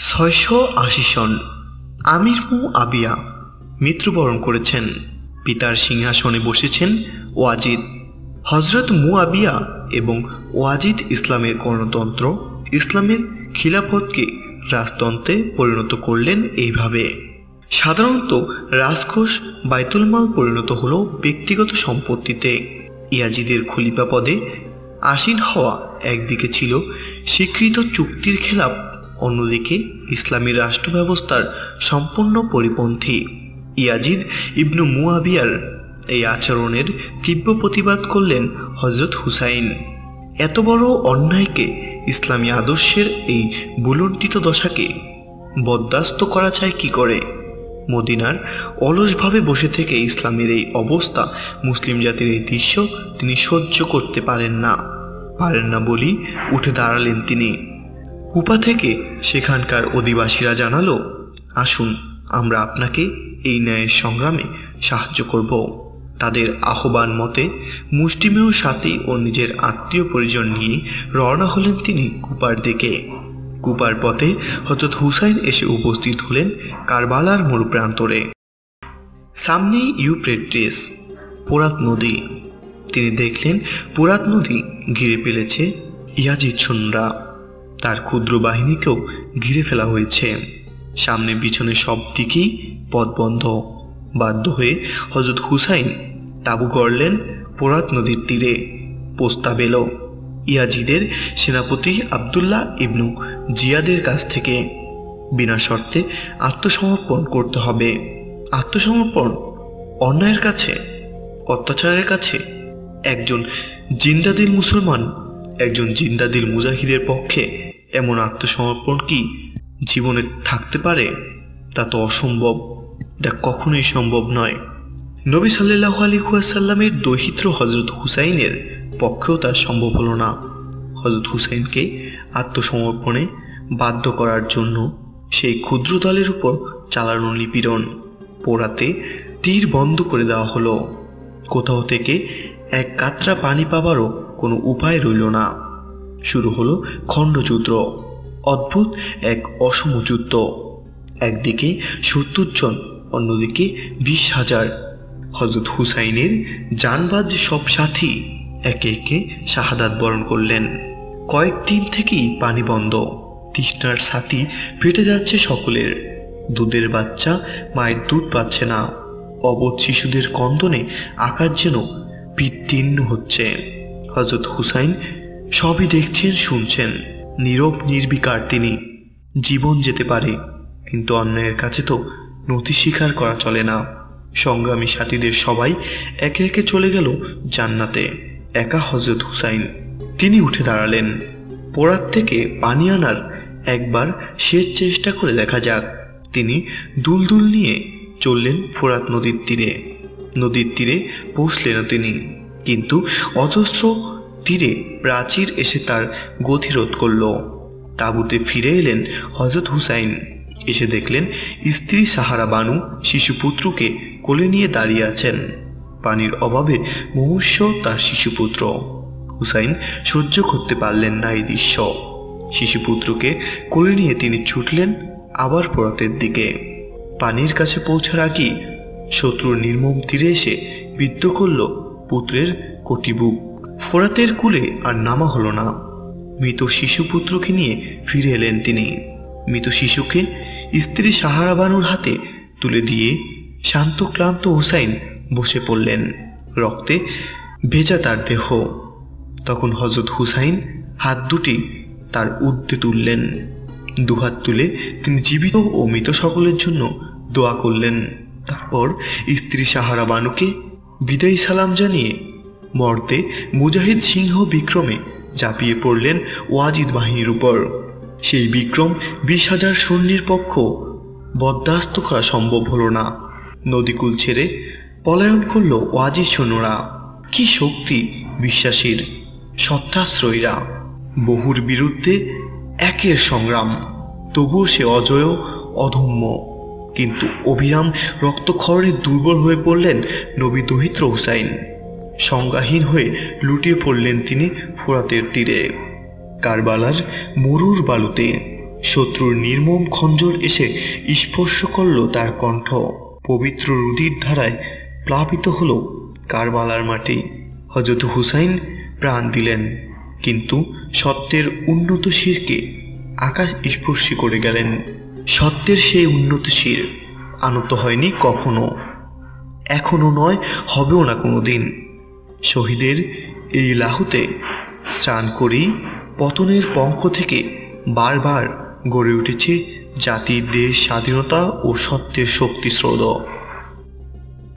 680 সন আমির মুআবিয়া মৃত্যুবরণ করেছেন। পিতার সিংহাসনে বসেছেন ওয়াজিদ। হযরত মুআবিয়া এবং ওয়াজিদ ইসলামের গণতন্ত্র, ইসলামের খিলাফতকে রাজতন্ত্রে পরিণত করলেন। এইভাবে সাধারণত রাজকোষ বাইতুল মাল পরিণত হলো ব্যক্তিগত সম্পত্তিতে। ইয়াজিদের খলিফা পদে আসীন হওয়া একদিকে ছিল স্বীকৃত চুক্তির খেলাপ, অন্যদিকে ইসলামী রাষ্ট্র ব্যবস্থার সম্পূর্ণ পরিপন্থী। ইয়াজিদ ইবনু মুআবিয়ার এই আচরণের তীব্র প্রতিবাদ করলেন হযরত হুসাইন। এত বড় অন্যায়কে, ইসলামী আদর্শের এই বুলন্ডিত দশাকে বরদাস্ত করা যায় কি করে? মদিনার অলসভাবে বসে থেকে ইসলামের এই অবস্থা, মুসলিম জাতির এই দৃশ্য তিনি সহ্য করতে পারেন না বলেই উঠে দাঁড়ালেন তিনি। কুফা থেকে সেখানকার অধিবাসীরা জানালো, আসুন আমরা আপনাকে এই ন্যায়ের সংগ্রামে সাহায্য করব। তাদের আহ্বান মতে মুষ্টিমেয় সাথী ও নিজের আত্মীয় পরিজন নিয়ে রওনা হলেন তিনি কুফার দিকে। কুফার পথে হযরত হুসাইন এসে উপস্থিত হলেন কারবালার মরুপ্রান্তরে। সামনেই ইউফ্রেটিস, ফোরাত নদী। তিনি দেখলেন ফোরাত নদী ঘিরে ফেলেছে ইয়াজিদ সৈন্যরা। তার ক্ষুদ্র বাহিনীকেও ঘিরে ফেলা হয়েছে। সামনে পিছনে সব দিকেই পথ বন্ধ। বাধ্য হয়ে হযরত হুসাইন তাঁবু গড়লেন ফোরাত নদীর তীরে। প্রস্তাব এলো ইয়াজিদের সেনাপতি আব্দুল্লাহ ইবনু জিয়াদের কাছ থেকে বিনা শর্তে আত্মসমর্পণ করতে হবে। আত্মসমর্পণ অন্যায়ের কাছে, অত্যাচারের কাছে? একজন জিন্দাদিল মুসলমান, একজন জিন্দাদিল মুজাহিদের পক্ষে এমন আত্মসমর্পণ কি জীবনে থাকতে পারে? তা তো অসম্ভব, এটা কখনোই সম্ভব নয়। নবী সাল্লাল্লাহু আলাইহি ওয়াসাল্লামের দৌহিত্র হযরত হুসাইনের পক্ষেও তা সম্ভব হলো না। হযরত হুসাইনকে আত্মসমর্পণে বাধ্য করার জন্য সেই ক্ষুদ্র দলের উপর চালানো নিপীড়ন, পোড়াতে তীর বন্ধ করে দেওয়া হলো। কোথাও থেকে এক কাতরা পানি পাবারও কোনো উপায় রইল না। শুরু হলো খণ্ডযুদ্ধ, অদ্ভুত এক অসম যুদ্ধ। একদিকে ৭০ জন, অন্যদিকে ২০,০০০। হযরত হুসাইনের জানবাজ সব সাথী একে একে শাহাদাত বরণ করলেন। কয়েকদিন থেকেই পানি বন্ধ। তৃষ্ণার ছাতি ফেটে যাচ্ছে সকলের। দুধের বাচ্চা মায়ের দুধ পাচ্ছে না। অবোধ শিশুদের কন্দনে আকাশ যেন বিদীর্ণ হচ্ছে। হযরত হুসাইন সবই দেখছেন, শুনছেন, নীরব নির্বিকার তিনি। জীবন যেতে পারে, কিন্তু অন্যায়ের কাছে তো নতি স্বীকার করা চলে না। সংগ্রামী সাথীদের সবাই একে একে চলে গেল জান্নাতে। একা হযরত হুসাইন, তিনি উঠে দাঁড়ালেন। পোড়াত থেকে পানি আনার একবার শেষ চেষ্টা করে দেখা যাক। তিনি দুলদুল নিয়ে চললেন ফোরাত নদীর তীরে। নদীর তীরে পৌঁছলেন তিনি, কিন্তু অজস্র তীরে প্রাচীর এসে তার গতিরোধ করল। তাঁবুতে ফিরে এলেন হযরত হুসাইন। এসে দেখলেন স্ত্রী সাহারা বানু শিশুপুত্রকে কোলে নিয়ে দাঁড়িয়ে আছেন। পানির অভাবে মুমূর্ষ তার শিশুপুত্র। হুসাইন সহ্য করতে পারলেন না এই দৃশ্য। শিশুপুত্রকে কোলে নিয়ে তিনি ছুটলেন আবার ফোরাতের দিকে। পানির কাছে পৌঁছার আগেই শত্রুর নির্মম তীরে এসে বিদ্ধ করল পুত্রের কটিবুক। ফোরাতের কূলে আর নামা হলো না। মৃত শিশুপুত্রকে নিয়ে ফিরে এলেন তিনি। মৃত শিশুকে স্ত্রী সাহারা বানুর হাতে তুলে দিয়ে শান্ত ক্লান্ত হুসাইন বসে পড়লেন। রক্তে ভেজা তার দেহ। তখন হযরত হুসাইন হাত দুটি তার ঊর্ধ্বে তুললেন। দুহাত তুলে তিনি জীবিত ও মৃত সকলের জন্য দোয়া করলেন। তারপর স্ত্রী সাহারা বানুকে বিদায়ী সালাম জানিয়ে মর্তে মুজাহিদ সিংহ বিক্রমে ঝাঁপিয়ে পড়লেন ওয়াজিদ বাহিনীর উপর। সেই বিক্রম ২০,০০০ সৈন্যের পক্ষ বরদাস্ত করা সম্ভব হলো না। নদীকূল ছেড়ে পলায়ন করল ওয়াজিদ সৈন্যরা। কি শক্তি বিশ্বাসীর, সত্যাশ্রয়ীরা! বহুর বিরুদ্ধে একের সংগ্রাম, তবুও সে অজয়, অধম্য। কিন্তু অবিরাম রক্তক্ষরণে দুর্বল হয়ে পড়লেন নবী দৌহিত্র হুসাইন। সংজ্ঞাহীন হয়ে লুটিয়ে পড়লেন তিনি ফোরাতের তীরে, কারবালার মরুর বালুতে। শত্রুর নির্মম খঞ্জর এসে স্পর্শ করল তার কণ্ঠ। পবিত্র রুধির ধারায় প্লাবিত হলো কারবালার মাটি। হযরত হুসাইন প্রাণ দিলেন, কিন্তু সত্যের উন্নত শিরকে আকাশ স্পর্শী করে গেলেন। সত্যের সেই উন্নত শির আনত হয়নি কখনো, এখনো নয়, হবেও না কোনোদিন। শহীদের এই লাহুতে স্নান করি পতনের পঙ্খ থেকে বারবার গড়ে উঠেছে জাতির দেশ স্বাধীনতা ও সত্যের শক্তি স্রোত।